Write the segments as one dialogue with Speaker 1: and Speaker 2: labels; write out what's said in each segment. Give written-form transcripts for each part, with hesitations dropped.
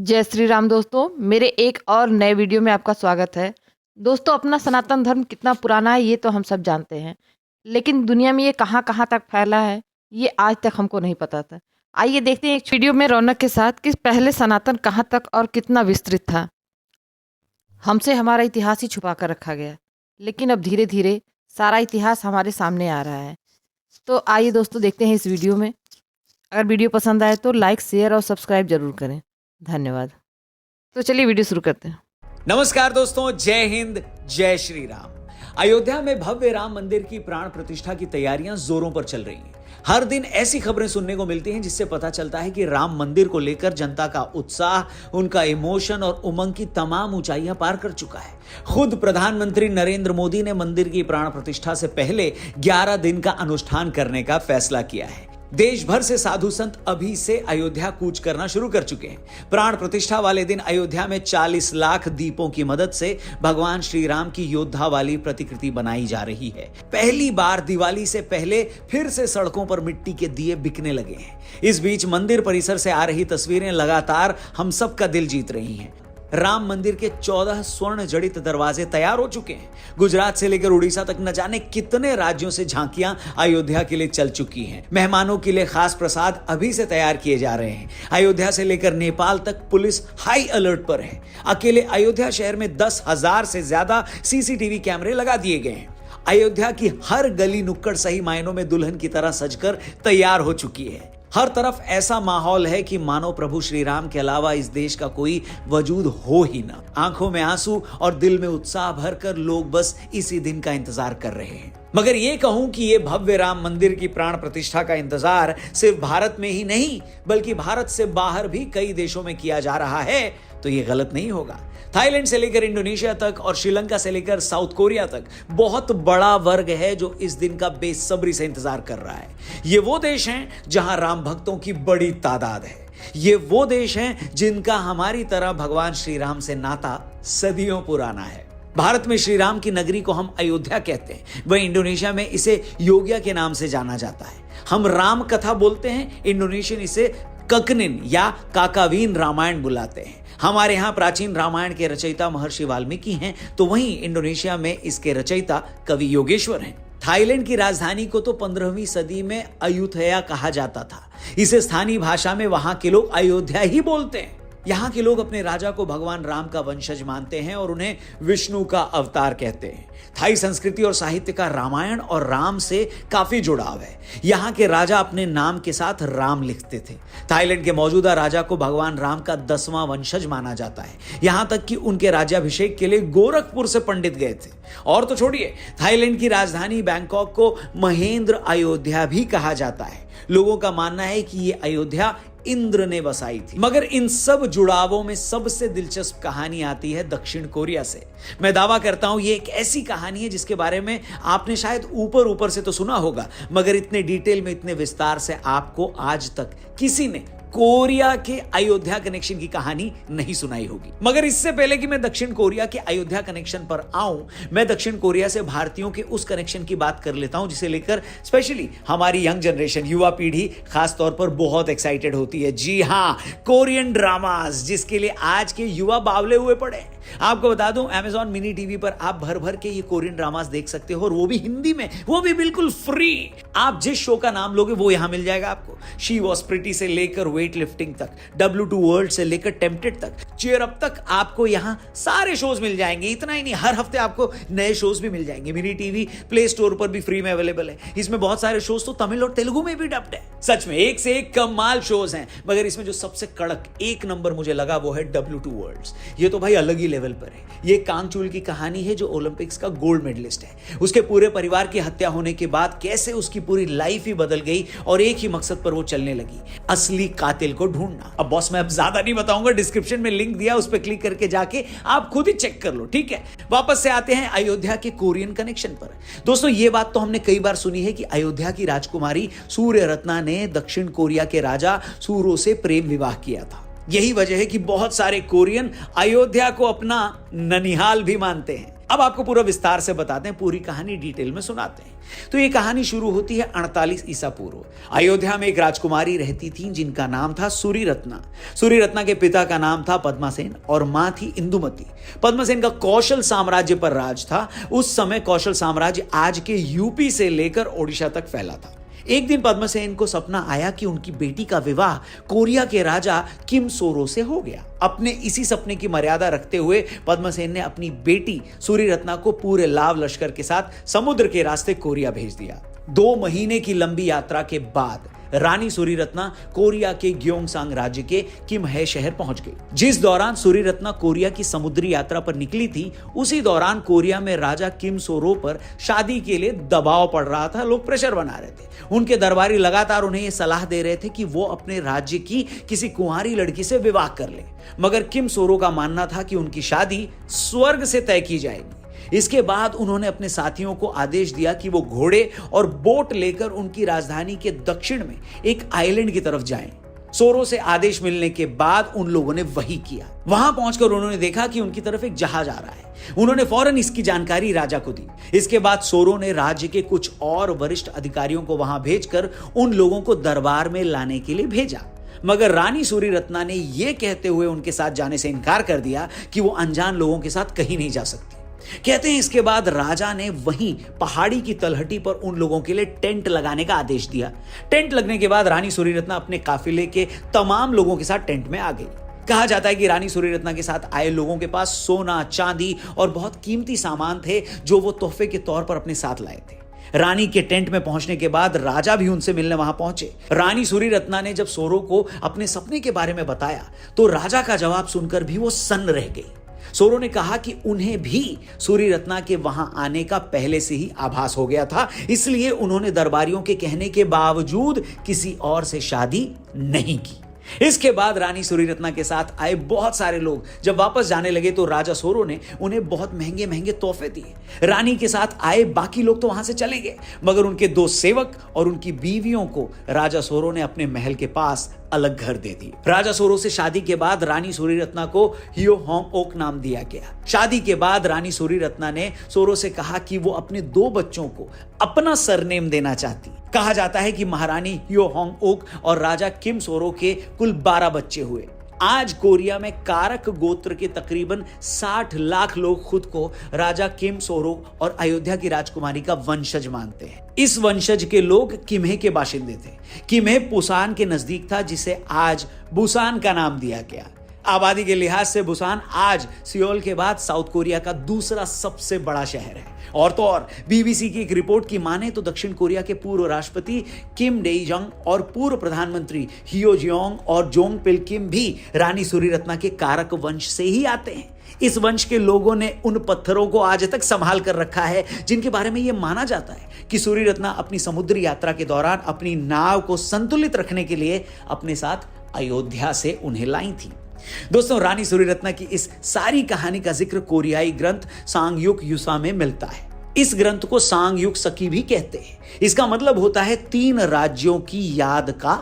Speaker 1: जय श्री राम दोस्तों, मेरे एक और नए वीडियो में आपका स्वागत है। दोस्तों, अपना सनातन धर्म कितना पुराना है ये तो हम सब जानते हैं, लेकिन दुनिया में ये कहाँ कहाँ तक फैला है ये आज तक हमको नहीं पता था। आइए देखते हैं एक वीडियो में रौनक के साथ कि पहले सनातन कहाँ तक और कितना विस्तृत था। हमसे हमारा इतिहास ही छुपा कर रखा गया, लेकिन अब धीरे धीरे सारा इतिहास हमारे सामने आ रहा है। तो आइए दोस्तों देखते हैं इस वीडियो में। अगर वीडियो पसंद आए तो लाइक, शेयर और सब्सक्राइब जरूर करें। धन्यवाद। तो चलिए वीडियो शुरू करते हैं।
Speaker 2: नमस्कार दोस्तों, जय हिंद, जय श्री राम। अयोध्या में भव्य राम मंदिर की प्राण प्रतिष्ठा की तैयारियां जोरों पर चल रही हैं। हर दिन ऐसी खबरें सुनने को मिलती हैं जिससे पता चलता है कि राम मंदिर को लेकर जनता का उत्साह, उनका इमोशन और उमंग की तमाम ऊंचाइयां पार कर चुका है। खुद प्रधानमंत्री नरेंद्र मोदी ने मंदिर की प्राण प्रतिष्ठा से पहले 11 दिन का अनुष्ठान करने का फैसला किया है। देश भर से साधु संत अभी से अयोध्या कूच करना शुरू कर चुके हैं। प्राण प्रतिष्ठा वाले दिन अयोध्या में 40 लाख दीपों की मदद से भगवान श्री राम की योद्धा वाली प्रतिकृति बनाई जा रही है। पहली बार दिवाली से पहले फिर से सड़कों पर मिट्टी के दिए बिकने लगे हैं। इस बीच मंदिर परिसर से आ रही तस्वीरें लगातार हम सबका दिल जीत रही हैं। राम मंदिर के 14 स्वर्ण जड़ित दरवाजे तैयार हो चुके हैं। गुजरात से लेकर उड़ीसा तक न जाने कितने राज्यों से झांकियां अयोध्या के लिए चल चुकी हैं। मेहमानों के लिए खास प्रसाद अभी से तैयार किए जा रहे हैं। अयोध्या से लेकर नेपाल तक पुलिस हाई अलर्ट पर है। अकेले अयोध्या शहर में 10,000 से ज्यादा सीसीटीवी कैमरे लगा दिए गए हैं। अयोध्या की हर गली नुक्कड़ सही मायनों में दुल्हन की तरह सजकर तैयार हो चुकी है। हर तरफ ऐसा माहौल है कि मानो प्रभु श्री राम के अलावा इस देश का कोई वजूद हो ही ना। आंखों में आंसू और दिल में उत्साह भरकर लोग बस इसी दिन का इंतजार कर रहे हैं। मगर ये कहूं कि ये भव्य राम मंदिर की प्राण प्रतिष्ठा का इंतजार सिर्फ भारत में ही नहीं बल्कि भारत से बाहर भी कई देशों में किया जा रहा है तो ये गलत नहीं होगा। थाईलैंड से लेकर इंडोनेशिया तक और श्रीलंका से लेकर साउथ कोरिया तक बहुत बड़ा वर्ग है जो इस दिन का बेसब्री से इंतजार कर रहा है। ये वो देश हैं जहां राम भक्तों की बड़ी तादाद है। ये वो देश हैं जिनका हमारी तरह भगवान श्री राम से नाता सदियों पुराना है। भारत में श्री राम की नगरी को हम अयोध्या कहते हैं, वहीं इंडोनेशिया में इसे योग्या के नाम से जाना जाता है। हम राम कथा बोलते हैं, इंडोनेशियन इसे ककनिन या काकावीन रामायण बुलाते हैं। हमारे यहाँ प्राचीन रामायण के रचयिता महर्षि वाल्मीकि हैं, तो वहीं इंडोनेशिया में इसके रचयिता कवि योगेश्वर हैं। थाईलैंड की राजधानी को तो 15वीं सदी में अयुथया कहा जाता था। इसे स्थानीय भाषा में वहां के लोग अयोध्या ही बोलते हैं। यहाँ के लोग अपने राजा को भगवान राम का वंशज मानते हैं और उन्हें विष्णु का अवतार कहते हैं। थाई संस्कृति और साहित्य का रामायण और राम से काफी जुड़ाव है। यहाँ के राजा अपने नाम के साथ राम लिखते थे। थाईलैंड के मौजूदा राजा को भगवान राम का 10वां वंशज माना जाता है। यहाँ तक कि उनके राज्याभिषेक के लिए गोरखपुर से पंडित गए थे। और तो छोड़िए, थाईलैंड की राजधानी बैंकॉक को महेंद्र अयोध्या भी कहा जाता है। लोगों का मानना है कि ये अयोध्या इंद्र ने बसाई थी। मगर इन सब जुड़ावों में सबसे दिलचस्प कहानी आती है दक्षिण कोरिया से। मैं दावा करता हूं ये एक ऐसी कहानी है जिसके बारे में आपने शायद ऊपर ऊपर से तो सुना होगा, मगर इतने डिटेल में, इतने विस्तार से आपको आज तक किसी ने कोरिया के अयोध्या कनेक्शन की कहानी नहीं सुनाई होगी। मगर इससे पहले कि मैं दक्षिण कोरिया के अयोध्या कनेक्शन पर आऊं, मैं दक्षिण कोरिया से भारतीयों के उस कनेक्शन की बात कर लेता हूं जिसे लेकर स्पेशली हमारी यंग जनरेशन, युवा पीढ़ी खास तौर पर बहुत एक्साइटेड होती है। जी हां, कोरियन ड्रामास, जिसके लिए आज के युवा बावले हुए पड़े हैं। आपको बता दूं, Amazon मिनी टीवी पर आप भर भर के ये कोरियन ड्रामास देख सकते हो, और वो भी हिंदी में, वो भी बिल्कुल फ्री। आप जिस शो का नाम लोगे वो यहां मिल जाएगा आपको। शी वॉज प्रिटी से लेकर वेट लिफ्टिंग तक, W2 वर्ल्ड से लेकर टेम्पटेड तक, चीयर अप तक आपको यहां सारे शोज मिल जाएंगे। इतना ही नहीं, हर हफ्ते आपको नए शोज भी मिल जाएंगे। मिनी टीवी प्ले स्टोर पर भी फ्री में अवेलेबल है। इसमें बहुत सारे शोज तो तमिल और तेलुगु में भी डब्ड है। सच में एक से एक कमाल शोज हैं। मगर इसमें जो सबसे कड़क एक नंबर मुझे लगा वो है W2 वर्ल्ड। ये तो भाई अलग ही लेवल पर है। ये कांगचुल की कहानी है जो ओलंपिक्स का गोल्ड मेडलिस्ट है। उसके पूरे परिवार की हत्या होने के बाद कैसे उसकी पूरी लाइफ ही बदल गई और एक ही मकसद पर वो चलने लगी, असली कातिल को ढूंढना। अब बॉस, मैं अब ज्यादा नहीं बताऊंगा, डिस्क्रिप्शन में लिंक दिया, उस पर क्लिक करके जाके आप खुद ही चेक कर लो, ठीक है। वापस से आते हैं अयोध्या के कोरियन कनेक्शन पर। दोस्तों, ये बात तो हमने कई बार सुनी है कि अयोध्या की राजकुमारी सूर्य रत्ना ने दक्षिण कोरिया के राजा सूरो से प्रेम विवाह किया था। यही वजह है कि बहुत सारे कोरियन अयोध्या को अपना ननिहाल भी मानते हैं। अब आपको पूरा विस्तार से बताते हैं, पूरी कहानी डिटेल में सुनाते हैं। तो ये कहानी शुरू होती है 48 ईसा पूर्व। अयोध्या में एक राजकुमारी रहती थी जिनका नाम था सूरी रत्ना। सूरी रत्ना के पिता का नाम था पद्मासेन और मां थी इंदुमती। पद्मासेन का कौशल साम्राज्य पर राज था। उस समय कौशल साम्राज्य आज के यूपी से लेकर ओडिशा तक फैला था। एक दिन पद्मसेन को सपना आया कि उनकी बेटी का विवाह कोरिया के राजा किम सोरो से हो गया। अपने इसी सपने की मर्यादा रखते हुए पद्मसेन ने अपनी बेटी सूरी रत्ना को पूरे लाव लश्कर के साथ समुद्र के रास्ते कोरिया भेज दिया। 2 महीने की लंबी यात्रा के बाद रानी सूरी रत्ना कोरिया के ग्योंगसांग राज्य के किमहे शहर पहुंच गई। जिस दौरान सूरी रत्ना कोरिया की समुद्री यात्रा पर निकली थी, उसी दौरान कोरिया में राजा किम सोरो पर शादी के लिए दबाव पड़ रहा था। लोग प्रेशर बना रहे थे। उनके दरबारी लगातार उन्हें यह सलाह दे रहे थे कि वो अपने राज्य की किसी कुंवारी लड़की से विवाह कर ले, मगर किम सोरो का मानना था कि उनकी शादी स्वर्ग से तय की जाएगी। इसके बाद उन्होंने अपने साथियों को आदेश दिया कि वो घोड़े और बोट लेकर उनकी राजधानी के दक्षिण में एक आइलैंड की तरफ जाएं। सोरो से आदेश मिलने के बाद उन लोगों ने वही किया। वहां पहुंचकर उन्होंने देखा कि उनकी तरफ एक जहाज आ रहा है। उन्होंने फौरन इसकी जानकारी राजा को दी। इसके बाद सोरो ने राज्य के कुछ और वरिष्ठ अधिकारियों को वहां भेजकर उन लोगों को दरबार में लाने के लिए भेजा, मगर रानी सूरी रत्ना ने यह कहते हुए उनके साथ जाने से इनकार कर दिया कि वो अनजान लोगों के साथ कहीं नहीं जा सकती। कहते हैं इसके बाद राजा ने वहीं पहाड़ी की तलहटी पर उन लोगों के लिए टेंट लगाने का आदेश दिया। टेंट लगने के बाद रानी सूरी रत्ना अपने काफिले के तमाम लोगों के साथ टेंट में आ गई। कहा जाता है कि रानी सूरी रत्ना के साथ आए लोगों के पास सोना, चांदी और बहुत कीमती सामान थे जो वो तोहफे के तौर पर अपने साथ लाए थे। रानी के टेंट में पहुंचने के बाद राजा भी उनसे मिलने वहां पहुंचे। रानी सूरी रत्ना ने जब सोरो को अपने सपने के बारे में बताया तो राजा का जवाब सुनकर भी वो सन्न रह गई। सोरो ने कहा कि उन्हें भी सूरी रत्ना के वहां आने का पहले से ही आभास हो गया था, इसलिए उन्होंने दरबारियों के कहने के बावजूद किसी और से शादी नहीं की। इसके बाद रानी सूरी रत्ना के साथ आए बहुत सारे लोग जब वापस जाने लगे तो राजा सोरो ने उन्हें बहुत महंगे महंगे तोहफे दिए। रानी के साथ आए बाकी लोग तो वहां से चले गए, मगर उनके 2 सेवक और उनकी बीवियों को राजा सोरो ने अपने महल के पास अलग घर दे दिए। राजा सोरो से शादी के बाद रानी सूरी रत्ना को हियो होंग ओक नाम दिया गया। शादी के बाद रानी सूरी रत्ना ने सोरो से कहा कि वो अपने 2 बच्चों को अपना सरनेम देना चाहती। कहा जाता है कि महारानी हियो होंग ओक और राजा किम सोरो के कुल 12 बच्चे हुए। आज कोरिया में कारक गोत्र के तकरीबन 60 लाख लोग खुद को राजा किम सोरो और अयोध्या की राजकुमारी का वंशज मानते हैं। इस वंशज के लोग किम्हे के बाशिंदे थे। किम्हे पुसान के नजदीक था, जिसे आज बुसान का नाम दिया गया। आबादी के लिहाज से बुसान आज सियोल के बाद साउथ कोरिया का दूसरा सबसे बड़ा शहर है। और तो और बीबीसी की एक रिपोर्ट की माने तो दक्षिण कोरिया के पूर्व राष्ट्रपति किम डेई-जंग और पूर्व प्रधानमंत्री हियो जियोंग और जोंग पिल किम भी रानी सूरी रत्ना के कारक वंश से ही आते हैं। इस वंश के लोगों ने उन पत्थरों को आज तक संभाल कर रखा है जिनके बारे में यह माना जाता है कि सूरी रत्ना अपनी समुद्री यात्रा के दौरान अपनी नाव को संतुलित रखने के लिए अपने साथ अयोध्या से उन्हें लाई थी। दोस्तों, रानी सूरी रत्ना की इस सारी कहानी का जिक्र कोरियाई ग्रंथ सांगयुक युसा में मिलता है। इस ग्रंथ को सांगयुक सकी भी कहते हैं। इसका मतलब होता है 3 राज्यों की याद का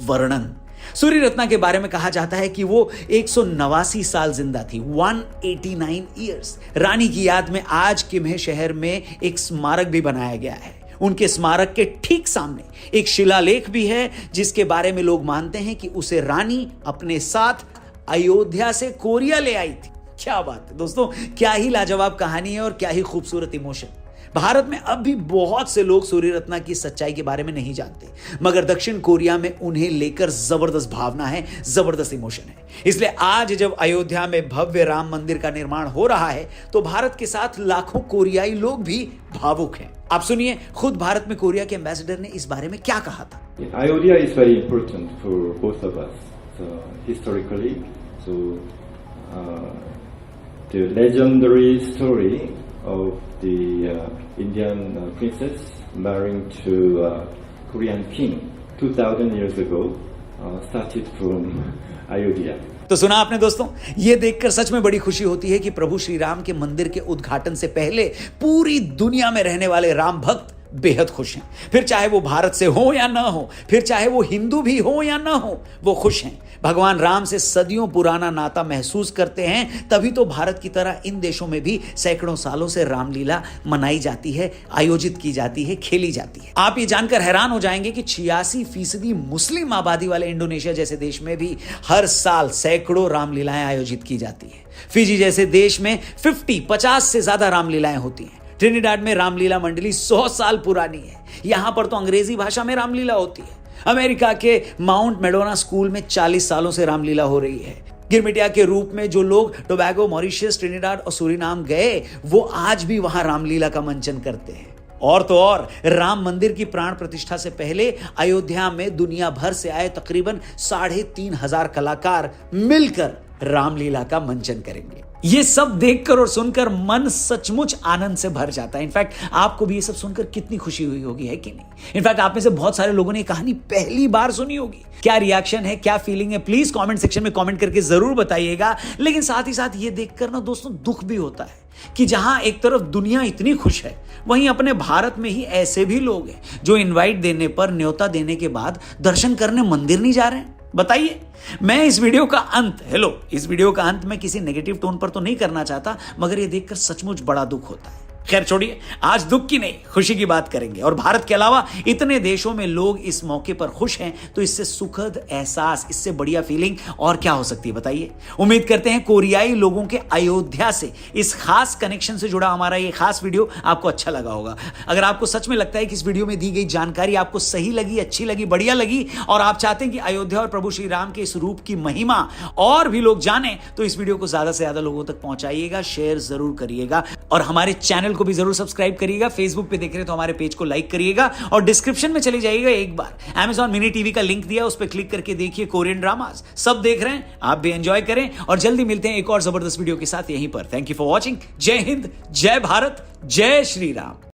Speaker 2: वर्णन। सूरी रत्ना के बारे में कहा जाता है कि वो 189 साल जिंदा थी, 189 ईयर्स। रानी की याद में आज किम्हे शहर में एक स्मारक भी बनाया गया है। उनके स्मारक के ठीक सामने एक शिलालेख भी है जिसके बारे में लोग मानते हैं कि उसे रानी अपने साथ अयोध्या से कोरिया ले आई थी। क्या बात है दोस्तों, क्या ही लाजवाब कहानी है और क्या ही खूबसूरत इमोशन। भारत में अब भी बहुत से लोग सूरी रत्ना की सच्चाई के बारे में नहीं जानते, मगर दक्षिण कोरिया में उन्हें लेकर जबरदस्त भावना है, जबरदस्त इमोशन है। इसलिए आज जब अयोध्या में भव्य राम मंदिर का निर्माण हो रहा है तो भारत के साथ लाखों कोरियाई लोग भी भावुक हैं। आप सुनिए खुद भारत में कोरिया के एम्बेसडर ने इस बारे में क्या कहा था।
Speaker 3: Ayodhya is very important for both of us. So, historically, the legendary story of the Indian princess marrying to Korean king 2000 years ago started from Ayodhya.
Speaker 2: तो सुना आपने दोस्तों, ये देखकर सच में बड़ी खुशी होती है कि प्रभु श्री राम के मंदिर के उद्घाटन से पहले पूरी दुनिया में रहने वाले राम भक्त बेहद खुश हैं। फिर चाहे वो भारत से हो या ना हो, फिर चाहे वो हिंदू भी हो या ना हो, वो खुश हैं। भगवान राम से सदियों पुराना नाता महसूस करते हैं, तभी तो भारत की तरह इन देशों में भी सैकड़ों सालों से रामलीला मनाई जाती है, आयोजित की जाती है, खेली जाती है। आप ये जानकर हैरान हो जाएंगे कि 86% मुस्लिम आबादी वाले इंडोनेशिया जैसे देश में भी हर साल सैकड़ों रामलीलाएं आयोजित की जाती है। फिजी जैसे देश में 50 से ज्यादा रामलीलाएं होती हैं। ट्रिनिडाड में रामलीला मंडली 100 साल पुरानी है। यहां पर तो अंग्रेजी भाषा में रामलीला होती है। अमेरिका के माउंट मेडोना स्कूल में 40 सालों से रामलीला हो रही है। गिरमिटिया के रूप में जो लोग टोबैगो, मॉरिशस, ट्रिनिडाड और सूरीनाम गए, वो आज भी वहां रामलीला का मंचन करते हैं। और तो और, राम मंदिर की प्राण प्रतिष्ठा से पहले अयोध्या में दुनिया भर से आए तकरीबन 3,500 कलाकार मिलकर रामलीला का मंचन करेंगे। ये सब देखकर और सुनकर मन सचमुच आनंद से भर जाता है। इनफैक्ट आपको भी ये सब सुनकर कितनी खुशी हुई होगी, है कि नहीं? इनफैक्ट आप में से बहुत सारे लोगों ने ये कहानी पहली बार सुनी होगी। क्या रिएक्शन है, क्या फीलिंग है, प्लीज कमेंट सेक्शन में कमेंट करके जरूर बताइएगा। लेकिन साथ ही साथ ये देखकर ना दोस्तों दुख भी होता है कि जहां एक तरफ दुनिया इतनी खुश है, वहीं अपने भारत में ही ऐसे भी लोग हैं जो इनवाइट देने पर, न्योता देने के बाद दर्शन करने मंदिर नहीं जा रहे हैं। बताइए, मैं इस वीडियो का अंत मैं किसी नेगेटिव टोन पर तो नहीं करना चाहता, मगर ये देखकर सचमुच बड़ा दुख होता है। खैर छोड़िए, आज दुख की नहीं खुशी की बात करेंगे। और भारत के अलावा इतने देशों में लोग इस मौके पर खुश हैं, तो इससे सुखद एहसास, इससे बढ़िया फीलिंग और क्या हो सकती है, बताइए। उम्मीद करते हैं कोरियाई लोगों के अयोध्या से इस खास कनेक्शन से जुड़ा हमारा ये खास वीडियो आपको अच्छा लगा होगा। अगर आपको सच में लगता है कि इस वीडियो में दी गई जानकारी आपको सही लगी, अच्छी लगी, बढ़िया लगी, और आप चाहते हैं कि अयोध्या और प्रभु श्री राम के इस रूप की महिमा और भी लोग जाने, तो इस वीडियो को ज्यादा से ज्यादा लोगों तक पहुंचाइएगा, शेयर जरूर करिएगा और हमारे चैनल को भी जरूर सब्सक्राइब करिएगा। फेसबुक पे देख रहे हैं तो हमारे पेज को लाइक करिएगा और डिस्क्रिप्शन में चले जाइएगा। एक बार Amazon मिनी टीवी का लिंक दिया, उस पर क्लिक करके देखिए कोरियन ड्रामास। सब देख रहे हैं, आप भी एंजॉय करें और जल्दी मिलते हैं एक और जबरदस्त वीडियो के साथ यहीं पर। Thank you for watching. जय हिंद, जय भारत, जय श्री राम।